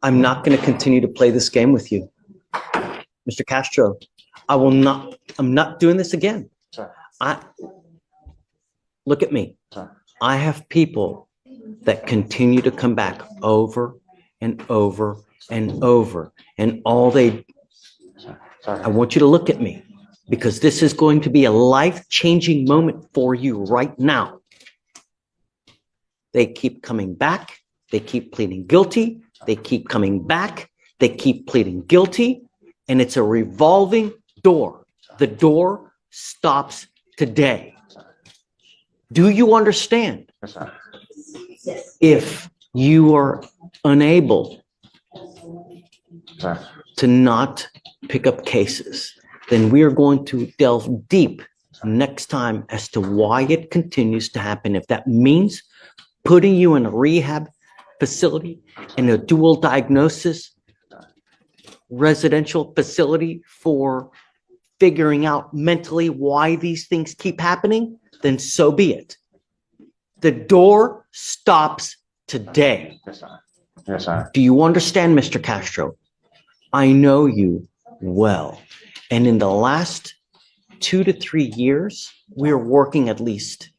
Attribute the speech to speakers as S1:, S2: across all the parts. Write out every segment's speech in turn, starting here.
S1: I'm not going to continue to play this game with you. Mr. Castro, I'm not doing this again.
S2: Sir.
S1: Look at me.
S2: Sir.
S1: I have people that continue to come back over and over and over, and all they, I want you to look at me, because this is going to be a life-changing moment for you right now. They keep coming back. They keep pleading guilty. They keep coming back. They keep pleading guilty. And it's a revolving door. The door stops today. Do you understand?
S2: Yes, sir.
S1: If you are unable
S2: Sir.
S1: to not pick up cases, then we are going to delve deep next time as to why it continues to happen. If that means putting you in a rehab facility, in a dual diagnosis residential facility for figuring out mentally why these things keep happening, then so be it. The door stops today.
S2: Yes, sir. Yes, sir.
S1: Do you understand, Mr. Castro? I know you well. And in the last 2 to 3 years, we're working at least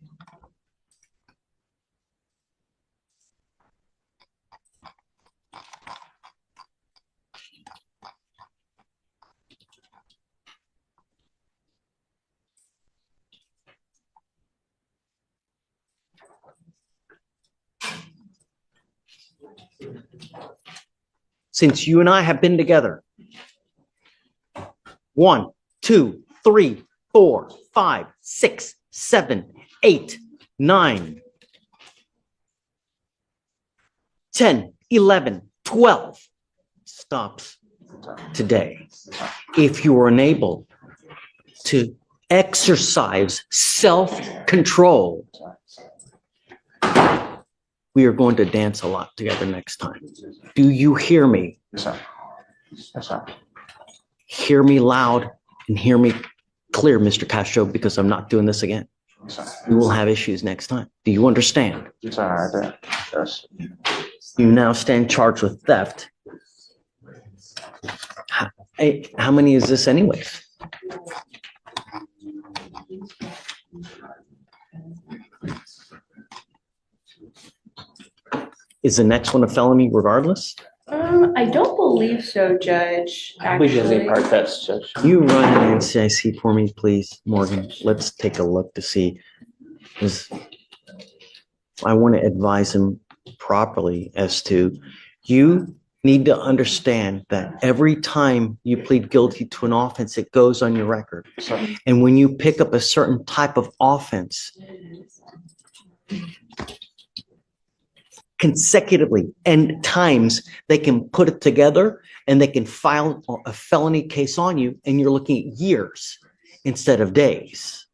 S1: since you and I have been together. 1, 2, 3, 4, 5, 6, 7, 8, 9, 10, 11, 12 stops today. If you are unable to exercise self-control, we are going to dance a lot together next time. Do you hear me?
S2: Yes, sir. Yes, sir.
S1: Hear me loud and hear me clear, Mr. Castro, because I'm not doing this again.
S2: Yes, sir.
S1: We will have issues next time. Do you understand?
S2: Yes, sir. I do. Yes.
S1: You now stand charged with theft. How many is this anyways? Is the next one a felony regardless?
S3: I don't believe so, Judge.
S4: We just
S3: Actually,
S4: part thefts, Judge.
S1: You run an NCIC for me, please, Morgan. Let's take a look to see. I want to advise him properly as to, you need to understand that every time you plead guilty to an offense, it goes on your record.
S2: Sir.
S1: And when you pick up a certain type of offense consecutively and times, they can put it together and they can file a felony case on you, and you're looking at years instead of days.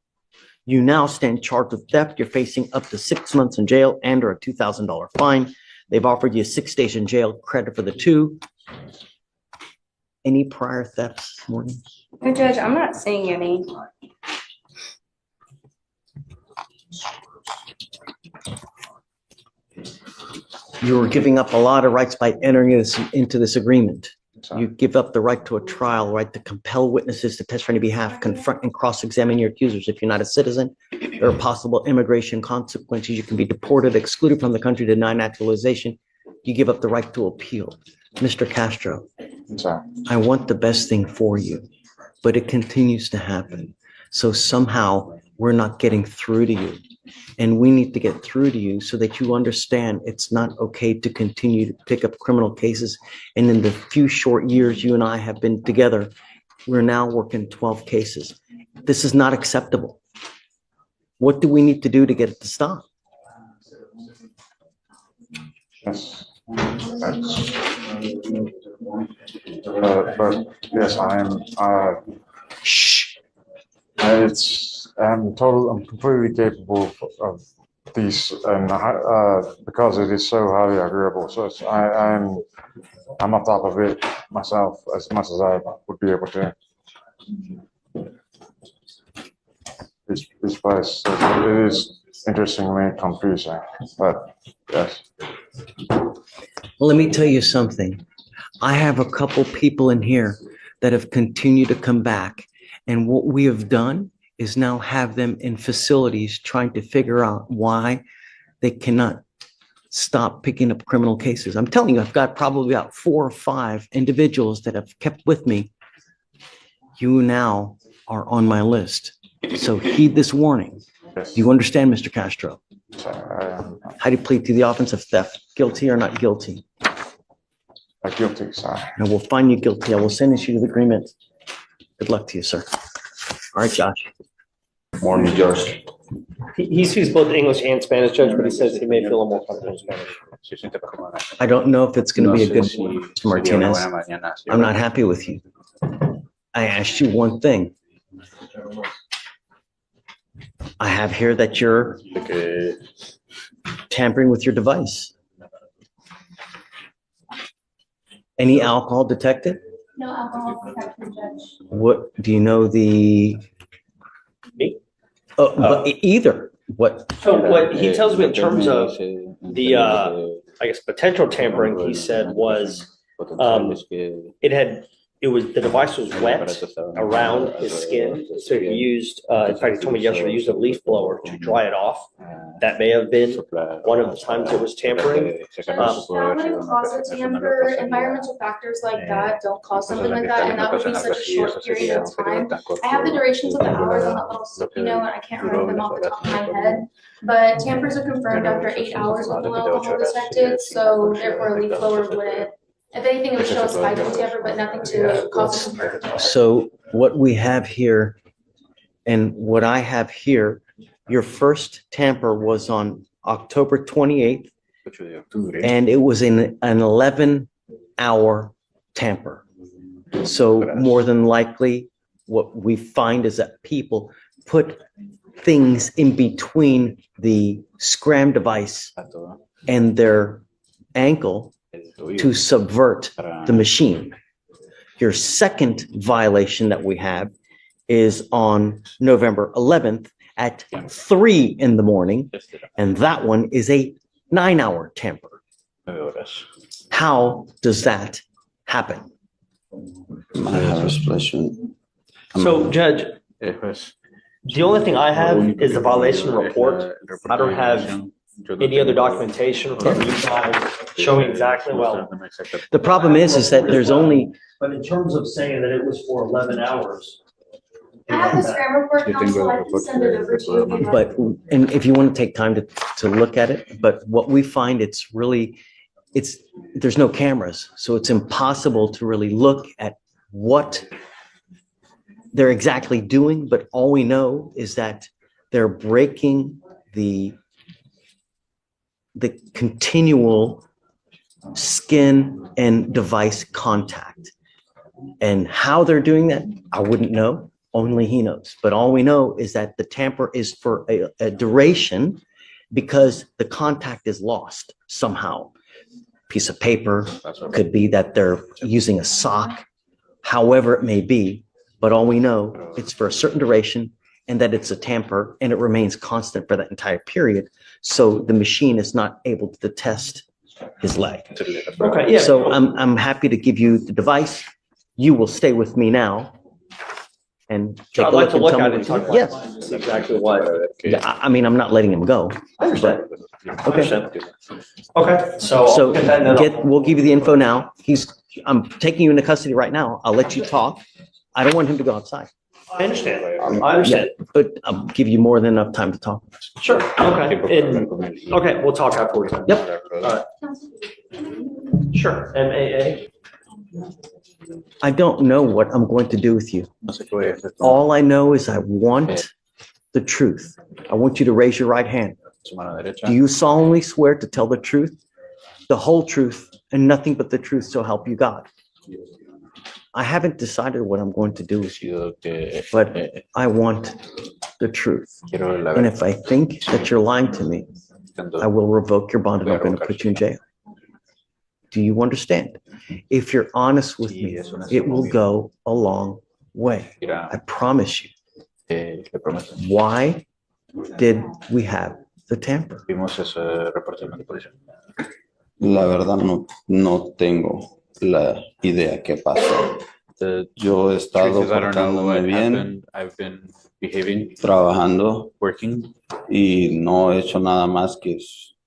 S1: You now stand charged with theft. You're facing up to 6 months in jail and or a $2,000 fine. They've offered you 6 days in jail credit for the 2. Any prior thefts, Morgan?
S3: no, Judge, I'm not seeing any.
S1: You're giving up a lot of rights by entering into this agreement.
S2: Sir.
S1: You give up the right to a trial, right to compel witnesses to test on your behalf, confront and cross-examine your accusers. If you're not a citizen, there are possible immigration consequences. You can be deported, excluded from the country, denied naturalization. You give up the right to appeal. Mr. Castro,
S2: Yes, sir.
S1: I want the best thing for you, but it continues to happen. So somehow we're not getting through to you. And we need to get through to you so that you understand it's not okay to continue to pick up criminal cases. And in the few short years you and I have been together, we're now working 12 cases. This is not acceptable. What do we need to do to get it to stop?
S2: Yes. But yes,
S1: Shh.
S2: I'm completely capable of these, and because it is so highly agreeable. So I'm on top of it myself as much as I would be able to. This place, it is interestingly confusing, but yes.
S1: Well, let me tell you something. I have a couple people in here that have continued to come back. And what we have done is now have them in facilities trying to figure out why they cannot stop picking up criminal cases. I'm telling you, I've got probably about 4 or 5 individuals that have kept with me. You now are on my list. So heed this warning.
S2: Yes.
S1: Do you understand, Mr. Castro?
S2: I
S1: How do you plead to the offense of theft? Guilty or not guilty?
S2: am guilty, sir.
S1: I will find you guilty. I will sentence you to the agreement. Good luck to you, sir. All right, Josh.
S4: Morning, George.
S5: He speaks both English and Spanish, Judge, but he says he may feel a little more comfortable in Spanish.
S1: I don't know if it's going to be a good
S4: No sé
S1: one,
S4: si
S1: Mr.
S4: sería una
S1: Martinez.
S4: buena mañana, sí,
S1: I'm not happy with you. I asked you one thing. I have here that you're
S4: de que
S1: tampering with your device. Any alcohol detected?
S3: No alcohol detected, Judge.
S1: What, do you know the?
S5: Me?
S1: But either, what,
S5: So what he tells me in terms of the, I guess, potential tampering, he said was, the device was wet around his skin. So he used, in fact, he told me yesterday, he used a leaf blower to dry it off. That may have been one of the times it was tampering.
S6: That wouldn't cause a tamper. Environmental factors like that don't cause something like that, and that would be such a short period of time. I have the durations of the hours on that little sticky note, and I can't remember them off the top of my head. But tampers are confirmed after 8 hours with no alcohol detected, so therefore a leaf blower wouldn't. If anything, it would show a spike in tamper, but nothing to cause a confirmed.
S1: so what we have here and what I have here, your first tamper was on October 28th, and it was in an 11-hour tamper. So more than likely, what we find is that people put things in between the scram device and their ankle to subvert the machine. Your second violation that we have is on November 11th at 3 in the morning, and that one is a 9-hour tamper. How does that happen?
S7: I have a explanation.
S5: So, Judge, the only thing I have is the violation report. I don't have any other documentation from you guys showing exactly, well.
S1: The problem is that there's only,
S5: But in terms of saying that it was for 11 hours.
S6: I have the scram report, counsel, I can send it over to you. if you'd like.
S1: but, and if you want to take time to look at it, but what we find, there's no cameras, so it's impossible to really look at what they're exactly doing, but all we know is that they're breaking the continual skin and device contact. And how they're doing that, I wouldn't know. Only he knows. But all we know is that the tamper is for a duration because the contact is lost somehow. Piece of paper, could be that they're using a sock, however it may be. But all we know, it's for a certain duration and that it's a tamper and it remains constant for that entire period. So the machine is not able to test his leg.
S5: Okay, yeah.
S1: So I'm happy to give you the device. You will stay with me now and take a
S5: I'd like to
S1: look
S5: look
S1: and
S5: at
S1: tell
S5: it and
S1: me.
S5: talk about
S1: Yes,
S5: it. See exactly what.
S1: yeah, I mean, I'm not letting him go.
S5: I understand.
S1: But, okay,
S5: Okay, so.
S1: so
S5: I'll get that and then
S1: we'll give you the info now. I'm taking you into custody right now. I'll let you talk. I don't want him to go outside.
S5: I understand. I understand.
S1: But I'll give you more than enough time to talk.
S5: Sure, okay. Okay, we'll talk afterwards. then.
S1: Yep.
S5: Sure, MAA.
S1: I don't know what I'm going to do with you. All I know is I want the truth. I want you to raise your right hand. Do you solemnly swear to tell the truth, the whole truth, and nothing but the truth, so help you God? I haven't decided what I'm going to do with you, but I want the truth. And if I think that you're lying to me, I will revoke your bond and I'm going to put you in jail. Do you understand? If you're honest with me, it will go a long way. I promise you. Why did we have the tamper?
S7: La verdad no tengo la idea que pasó.
S4: The
S7: Yo he estado
S4: truth is, I don't know
S7: portándome
S4: what
S7: bien,
S4: happened. I've been behaving,
S7: trabajando
S4: working.
S7: y no he hecho nada más que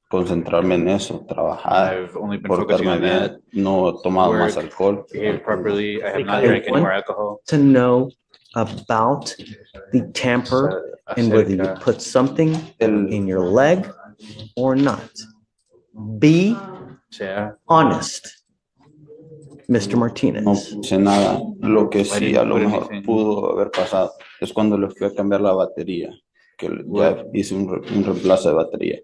S7: concentrarme en eso, trabajar,
S4: I've only been focusing
S7: portarme
S4: on that.
S7: bien, no he tomado
S4: Work,
S7: más alcohol.
S4: Behave properly. I have not
S1: Okay.
S4: drank any more alcohol.
S1: To know about the tamper and whether you
S4: Acerca-
S1: put something
S7: El,
S1: in your leg or not. Be
S4: sea,
S1: honest, Mr.
S7: no
S1: Martinez.
S7: sé nada. Lo que sí a lo
S4: put
S7: mejor
S4: anything-
S7: pudo haber pasado es cuando le fui a cambiar la batería, que ya
S4: What?
S7: hice un reemplazo de batería.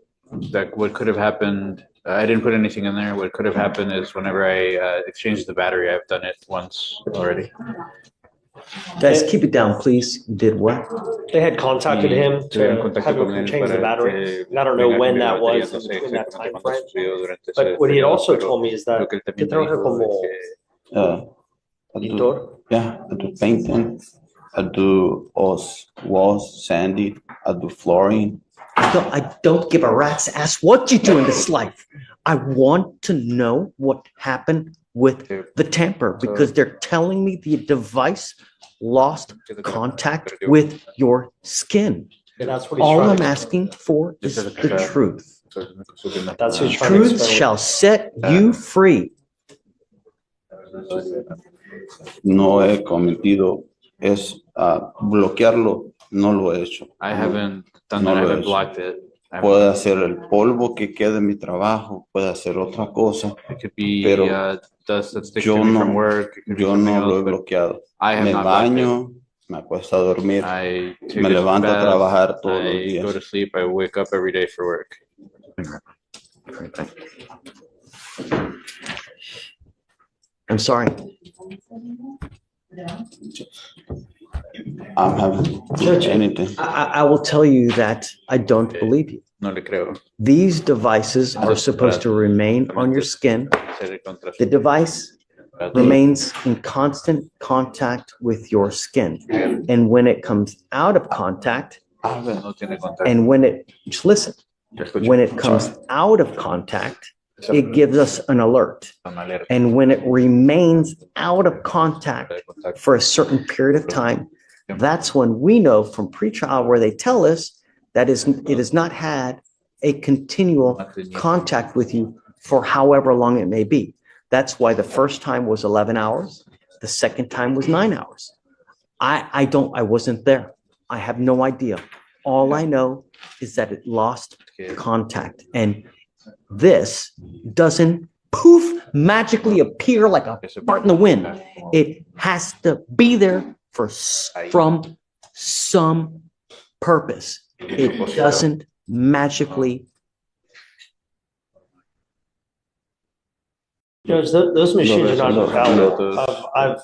S4: That what could have happened, I didn't put anything in there. What could have happened is whenever I exchanged the battery, I've done it once already.
S1: Guys, keep it down, please. Did what?
S5: They had contacted him
S4: Tuvieron
S5: to
S4: contacto
S5: have
S4: con
S5: him
S4: él
S5: change the
S4: para
S5: battery.
S4: que
S5: I don't know
S4: venga a
S5: when
S4: cambiar
S5: that
S4: la batería,
S5: was
S4: no sé
S5: in between that
S4: exactamente
S5: time
S4: cuándo
S5: frame.
S4: sucedió durante
S5: But
S4: ese
S5: what he had
S4: periodo,
S5: also
S4: pero
S5: told me is
S4: lo
S5: that
S4: que él
S5: que
S4: también me
S5: trabaja
S4: dijo
S5: como
S7: I do,
S5: pintor.
S7: yeah, I do painting, I do walls, sandy, I do flooring.
S1: I don't give a rat's ass what you do in this life. I want to know what happened with the tamper because they're telling me the device lost contact with your skin.
S5: And that's what he's
S1: All
S5: trying
S1: I'm
S5: to
S1: asking for is the truth.
S5: That's what he's trying to
S1: Truth
S5: explain.
S1: shall set you free.
S7: No he cometido es bloquearlo, no lo he hecho.
S4: I haven't done
S7: No
S4: that. I
S7: lo he
S4: haven't
S7: hecho.
S4: blocked it.
S7: Puede hacer el polvo que quede en mi trabajo, puede hacer otra cosa.
S4: It could be
S7: Pero
S4: dust that sticks
S7: yo
S4: to me
S7: no-
S4: from work. It could be
S7: Yo
S4: something
S7: no lo he
S4: else, but
S7: bloqueado.
S4: I have
S7: Me
S4: not blocked it.
S7: baño, me acuesto a dormir,
S4: I take
S7: me
S4: a
S7: levanto a
S4: bath,
S7: trabajar todos los
S4: I go
S7: días.
S4: to sleep. I wake up every day for work.
S1: I'm sorry.
S7: I'm having
S5: Judge,
S7: anything.
S1: I will tell you that I don't believe you.
S4: No le creo.
S1: These devices are supposed to remain on your skin. The device remains in constant contact with your skin. And when it comes out of contact,
S4: No tiene contacto.
S1: and when it, just listen,
S4: Ya escucho.
S1: when it comes out of contact, it gives us an alert.
S4: Una alerta
S1: And when it remains out of contact
S4: de contacto.
S1: for a certain period of time, that's when we know from pretrial where they tell us that it has not had a continual contact with you for however long it may be. That's why the first time was 11 hours. The second time was 9 hours. I wasn't there. I have no idea. All I know is that it lost contact. And this doesn't poof magically appear like a fart in the wind. It has to be there from some purpose. It doesn't magically.
S5: Judge, those machines are not
S7: No,
S5: infallible.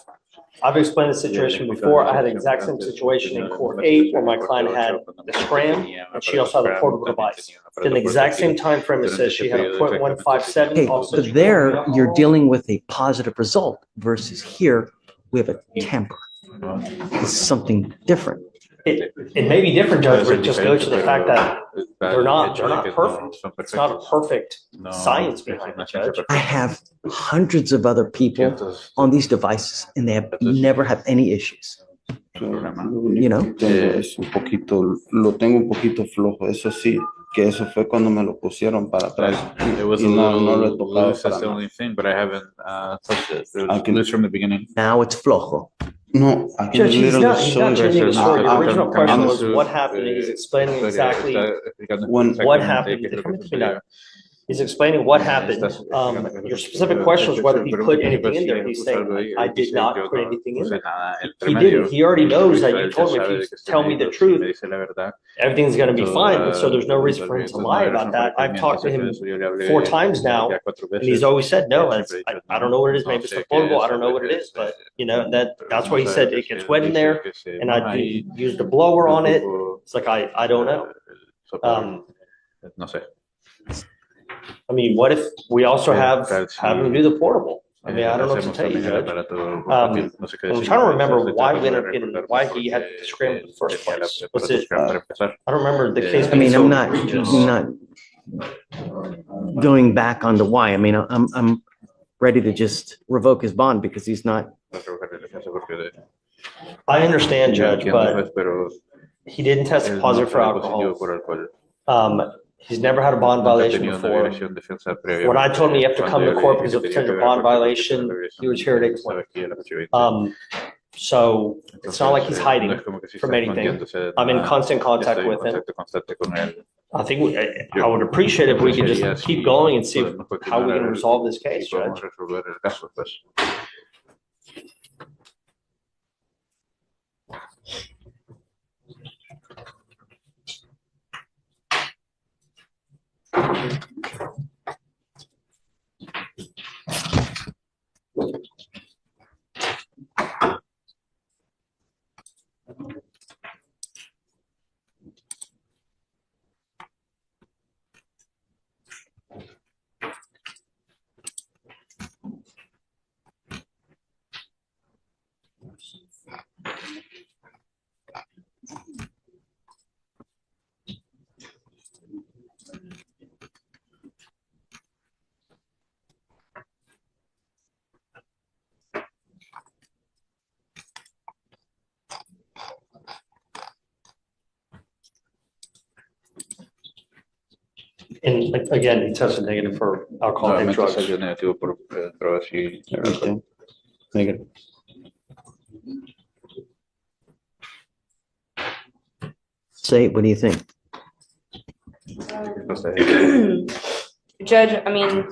S5: I've explained the situation before. I had the exact same situation in court 8 where my client had the scram and she also had a portable device. In the exact same time frame, it says she had a .157.
S1: Okay,
S5: also
S1: but
S5: she-
S1: there you're dealing with a positive result versus here we have a tamper. It's something different.
S5: It may be different, Judge, but it just goes to the fact that they're not perfect. It's not a perfect science behind it, Judge.
S1: I have hundreds of other people on these devices and they have never had any issues. You know?
S7: Es un poquito, lo tengo un poquito flojo, eso sí, que eso fue cuando me lo pusieron para atrás.
S4: It was
S7: Y
S4: a
S7: no lo he
S4: little
S7: tocado
S4: loose,
S7: para
S4: that's the
S7: nada.
S4: only thing, but I haven't touched it. It
S7: I
S4: was
S7: can-
S4: loose from the beginning.
S1: Now it's flojo.
S7: No, I can
S5: Judge, he's
S7: literally
S5: not
S7: show you.
S5: changing the story. The original question was
S4: Cambiando
S5: what
S4: su-
S5: happened, and he's explaining exactly
S7: When-
S5: what happened. He's explaining what happened. Your specific question was whether he put anything in there. He's saying, I did not put anything in there. He didn't. He already knows that you told him if you tell me the truth, everything's gonna be fine, and so there's no reason for him to lie about that. I've talked to him 4 times now, and he's always said, no, I don't know what it is, maybe it's the portable, I don't know what it is, but, you know, that's why he said it gets wet in there, and I used a blower on it, it's like, I don't know.
S4: No sé.
S5: I mean, what if we also have him do the portable? I mean, I don't know what to tell you, Judge. I'm trying to remember why we ended up getting, why he had to scram in the first place. Was it, I don't remember the case.
S1: I mean,
S5: being
S1: I'm
S5: so
S1: not going back on the why. I mean, I'm ready to just revoke his bond because he's not.
S5: I understand, Judge, but he didn't test positive for alcohol. He's never had a bond violation before. When I told him you have to come to court because of potential bond violation, he was here at 8:20. So it's not like he's hiding from anything. I'm in constant contact with him. I think I would appreciate if we could just keep going and see how we can resolve this case, Judge. And again, he tested negative for alcohol and drugs.
S7: Negative.
S1: Say, what do you think?
S8: Judge, I mean,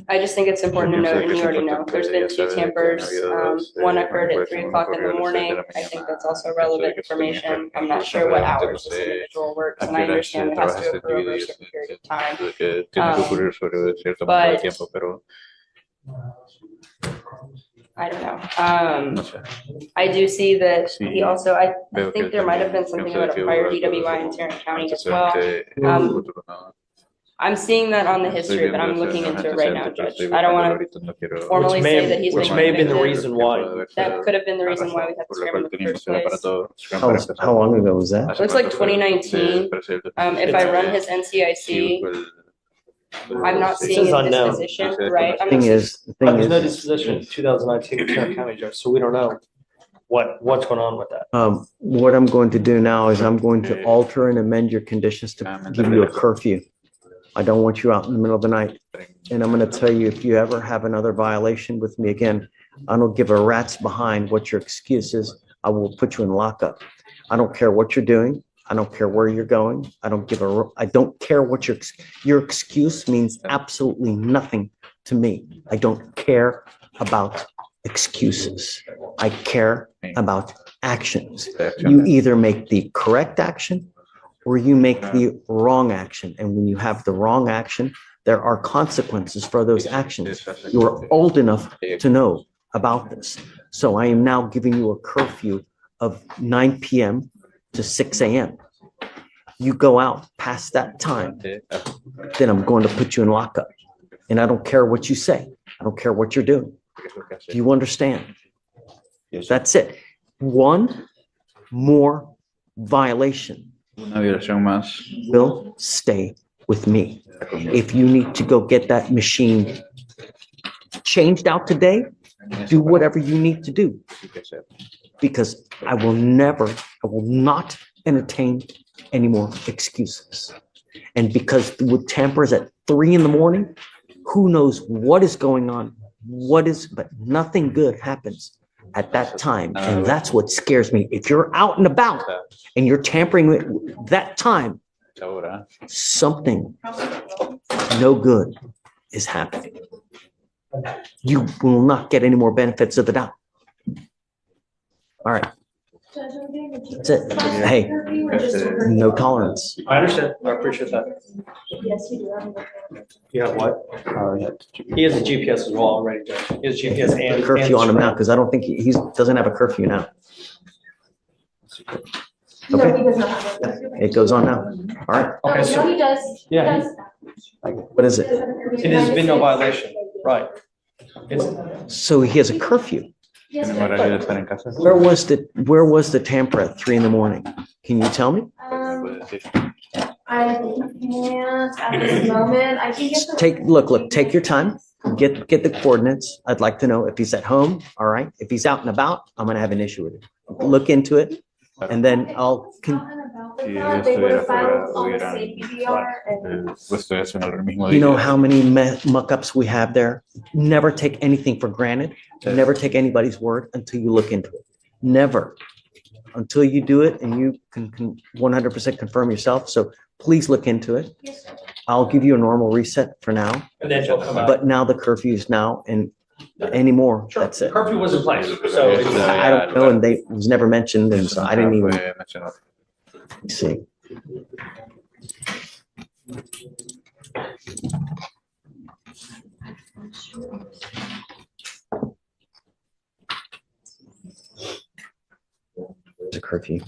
S8: I just think it's important to note, and you already know, there's been 2 tampers. One occurred at 3 o'clock in the morning. I think that's also relevant information. I'm not sure what hours this individual works, and I understand it has to occur over a certain period of time. But I don't know. I do see that he also, I think there might have been something about a prior DWI in Tarrant County as well. I'm seeing that on the history, but I'm looking into it right now, Judge. I don't want to formally say that he's been
S5: Which may have been the
S8: convicted.
S5: reason why.
S8: That could have been the reason why we had this hearing in the first place.
S1: How long ago was that?
S8: Looks like 2019. If I run his NCIC, I'm not seeing
S5: says
S8: a
S5: unknown.
S8: disposition, right? I'm
S1: Thing
S8: not
S1: is, the
S5: There's
S1: thing
S5: no
S1: is,
S5: disposition in 2019 Tarrant County, Judge, so we don't know what's going on with that.
S1: what I'm going to do now is I'm going to alter and amend your conditions to give you a curfew. I don't want you out in the middle of the night. And I'm going to tell you, if you ever have another violation with me again, I don't give a rat's behind what your excuse is. I will put you in lockup. I don't care what you're doing. I don't care where you're going. I don't care what your excuse means absolutely nothing to me. I don't care about excuses. I care about actions. You either make the correct action or you make the wrong action. And when you have the wrong action, there are consequences for those actions. You are old enough to know about this. So I am now giving you a curfew of 9 p.m. to 6 a.m. You go out past that time, then I'm going to put you in lockup. And I don't care what you say. I don't care what you're doing. Do you understand?
S7: Yes, sir.
S1: That's it. One more violation will stay with me. If you need to go get that machine changed out today, do whatever you need to do. Because I will not entertain any more excuses. And because with tampers at 3 a.m, who knows what is going on, but nothing good happens at that time. And that's what scares me. If you're out and about and you're tampering with that time, something no good is happening. You will not get any more benefits of the doubt. All right. That's it. Hey, no tolerance.
S5: I understand. I appreciate that.
S6: Yes, you do.
S5: You have what? He has a GPS as well already, Judge. He has GPS and
S1: Curfew on him now, because I don't think he doesn't have a curfew now.
S6: No,
S1: Okay.
S6: he does not have a curfew.
S1: It goes on now. All right.
S5: Okay,
S6: No,
S5: so
S6: he does. He
S5: Yeah,
S6: does.
S1: What is it?
S5: it has been no violation, right? It's,
S1: So he has a curfew.
S6: Yes,
S4: ¿Tiene
S6: sir.
S4: horario de estar en casa?
S1: Where was the tamper at 3 a.m? Can you tell me?
S6: I can't at this moment. I can get the.
S1: Take your time. get the coordinates. I'd like to know if he's at home, all right? If he's out and about, I'm gonna have an issue with it. Look into it, and then I'll,
S6: If he's out and about with
S4: Si
S6: that,
S4: yo
S6: they would have
S4: estuviera
S6: filed
S4: fuera,
S6: on the
S4: hubieran,
S6: same PDR and
S4: pues estoy haciendo el mismo
S1: you know
S4: día.
S1: how many muck-ups we have there? Never take anything for granted. Never take anybody's word until you look into it. Never. Until you do it and you can 100% confirm yourself. So please look into it.
S6: Yes, sir.
S1: I'll give you a normal reset for now,
S5: And then he'll come out.
S1: but now the curfew is now and anymore,
S5: Sure,
S1: that's it.
S5: curfew was in place, so. it's-
S1: I don't know, and it was never mentioned, and so I didn't even
S4: Fue mencionado.
S1: see. It's a curfew.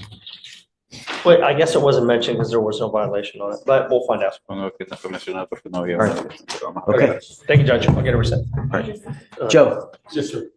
S5: But I guess it wasn't mentioned because there was no violation on it, but we'll find out.
S4: Supongo que no fue mencionado porque no había
S1: All right.
S4: un programa.
S1: Okay,
S5: Thank you, Judge. I'll get it reset.
S1: Joe,
S5: Yes, sir.